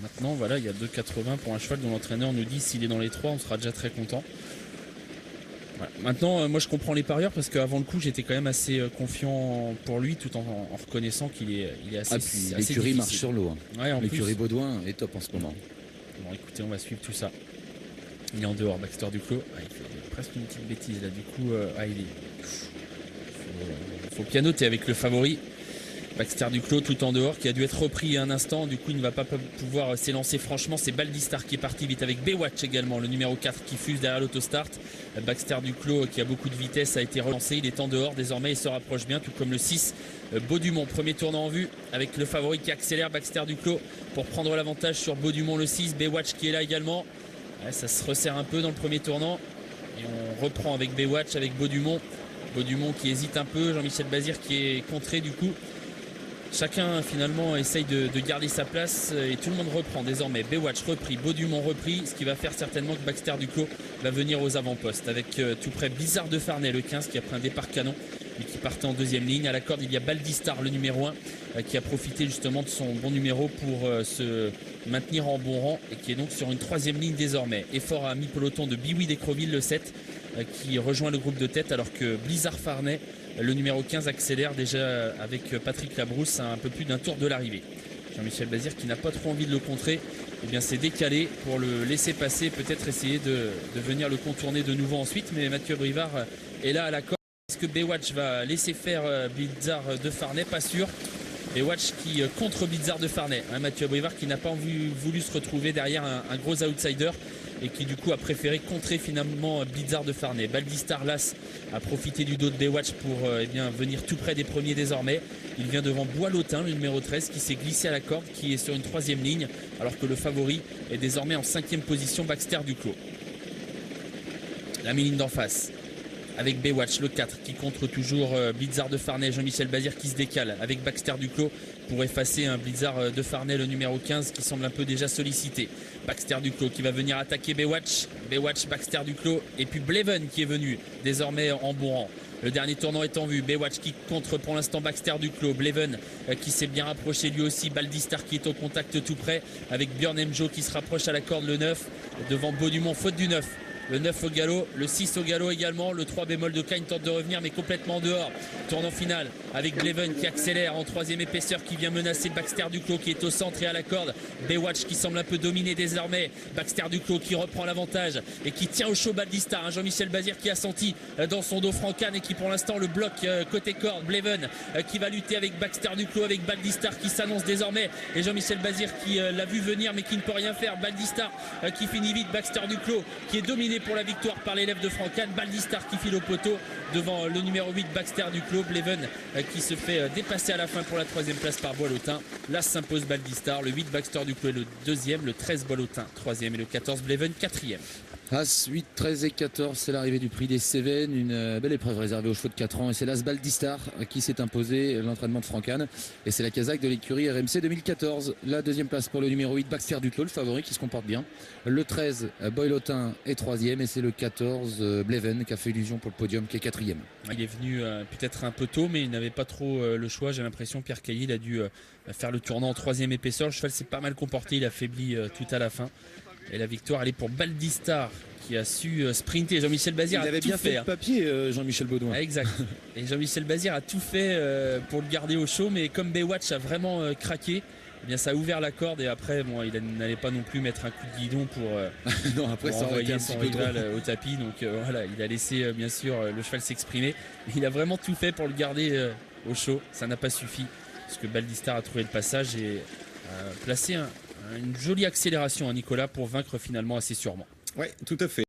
Maintenant, voilà, il y a 2,80 pour un cheval dont l'entraîneur nous dit s'il est dans les 3, on sera déjà très content. Voilà. Maintenant, moi je comprends les parieurs parce qu'avant le coup, j'étais quand même assez confiant pour lui tout en reconnaissant qu'il est assez, assez l'écurie difficile. marche sur l'eau. Ouais, l'écurie Baudouin est top en ce moment. Bon, écoutez, on va suivre tout ça. Il est en dehors, Baxter Duclos. Ah, il fait presque une petite bêtise là. Du coup, faut pianoter avec le favori. Baxter Duclos tout en dehors qui a dû être repris un instant. Du coup, il ne va pas pouvoir s'élancer franchement. C'est Baldistar qui est parti vite avec Baywatch également, le numéro 4 qui fuse derrière l'autostart. Baxter Duclos qui a beaucoup de vitesse a été relancé. Il est en dehors. Désormais, il se rapproche bien, tout comme le 6. Baudumont, premier tournant en vue avec le favori qui accélère Baxter Duclos pour prendre l'avantage sur Baudumont, le 6. Baywatch qui est là également. Ouais, ça se resserre un peu dans le premier tournant. Et on reprend avec Baywatch, avec Baudumont. Baudumont qui hésite un peu. Jean-Michel Bazir qui est contré du coup. Chacun finalement essaye de garder sa place et tout le monde reprend désormais. Baywatch repris, Baudumont repris, ce qui va faire certainement que Baxter Duclos va venir aux avant-postes avec tout près Blizzard de Farnay, le 15 qui a pris un départ canon et qui partait en deuxième ligne. À la corde, il y a Baldistar, le numéro 1, qui a profité justement de son bon numéro pour se maintenir en bon rang et qui est donc sur une troisième ligne désormais. Effort à mi-peloton de Biwi d'Écreville, le 7, qui rejoint le groupe de tête alors que Blizzard Farnay, le numéro 15, accélère déjà avec Patrick Labrousse à un peu plus d'un tour de l'arrivée. Jean-Michel Bazir qui n'a pas trop envie de le contrer, eh bien s'est décalé pour le laisser passer, peut-être essayer de venir le contourner de nouveau ensuite, mais Mathieu Brivard est là à la corde. Est-ce que Baywatch va laisser faire Blizzard de Farnay? Pas sûr. Baywatch qui contre Blizzard de Farnay, Mathieu Brivard qui n'a pas voulu se retrouver derrière un gros outsider et qui du coup a préféré contrer finalement Blizzard de Farnay. Baldistar Las a profité du dos de Baywatch pour venir tout près des premiers désormais. Il vient devant Bois-Lotin, le numéro 13, qui s'est glissé à la corde, qui est sur une troisième ligne, alors que le favori est désormais en cinquième position, Baxter Duclos. La mi-ligne d'en face, avec Baywatch, le 4, qui contre toujours Blizzard de Farnay. Jean-Michel Bazir qui se décale avec Baxter Duclos pour effacer un Blizzard de Farnay, le numéro 15, qui semble un peu déjà sollicité. Baxter Duclos qui va venir attaquer Baywatch. Baywatch, Baxter Duclos. Et puis Bleven qui est venu désormais en bon rang. Le dernier tournant est en vue. Baywatch qui contre pour l'instant Baxter Duclos. Bleven qui s'est bien rapproché lui aussi. Baldistar qui est au contact tout près avec Björn Emjo qui se rapproche à la corde, le 9. Devant Baudumont, faute du 9. Le 9 au galop, le 6 au galop également, le 3 bémol de Kain tente de revenir mais complètement dehors. Tournant final avec Bleven qui accélère en troisième épaisseur, qui vient menacer Baxter Duclos qui est au centre et à la corde. Baywatch qui semble un peu dominer désormais. Baxter Duclos qui reprend l'avantage et qui tient au chaud Baldistar. Jean-Michel Bazir qui a senti dans son dos Francan et qui pour l'instant le bloque côté corde. Bleven qui va lutter avec Baxter Duclos, avec Baldistar qui s'annonce désormais. Et Jean-Michel Bazir qui l'a vu venir mais qui ne peut rien faire. Baldistar qui finit vite. Baxter Duclos qui est dominé pour la victoire par l'élève de Francan. Baldistar qui file au poteau devant le numéro 8 Baxter Duclos. Bleven qui se fait dépasser à la fin pour la troisième place par Bois-Lotin. Là s'impose Baldistar, le 8 Baxter Duclos est le deuxième, le 13 Bois-Lotin troisième et le 14 Bleven quatrième. As 8, 13 et 14, c'est l'arrivée du prix des Cévennes, une belle épreuve réservée aux chevaux de 4 ans et c'est l'As Baldistar qui s'est imposé l'entraînement de Francan et c'est la casaque de l'écurie RMC 2014. La deuxième place pour le numéro 8 Baxter Duclos, le favori qui se comporte bien. Le 13 Bois-Lotin est troisième et c'est le 14 Bleven qui a fait illusion pour le podium qui est quatrième. Il est venu peut-être un peu tôt mais il n'avait pas trop le choix, j'ai l'impression. Pierre Cailly il a dû faire le tournant en troisième épaisseur. Le cheval s'est pas mal comporté, il a faibli tout à la fin. Et la victoire elle est pour Baldistar qui a su sprinter. Jean-Michel Bazir il avait tout bien fait le papier, Jean-Michel Baudouin. Ah, exact. Et Jean-Michel Bazir a tout fait pour le garder au chaud, mais comme Baywatch a vraiment craqué, eh bien ça a ouvert la corde et après bon, il n'allait pas non plus mettre un coup de guidon pour, non, après, pour ça envoyer son rival au tapis. Donc voilà, il a laissé bien sûr le cheval s'exprimer. Il a vraiment tout fait pour le garder au chaud. Ça n'a pas suffi parce que Baldistar a trouvé le passage et a placé une jolie accélération à Nicolas pour vaincre finalement assez sûrement. Ouais, tout à fait.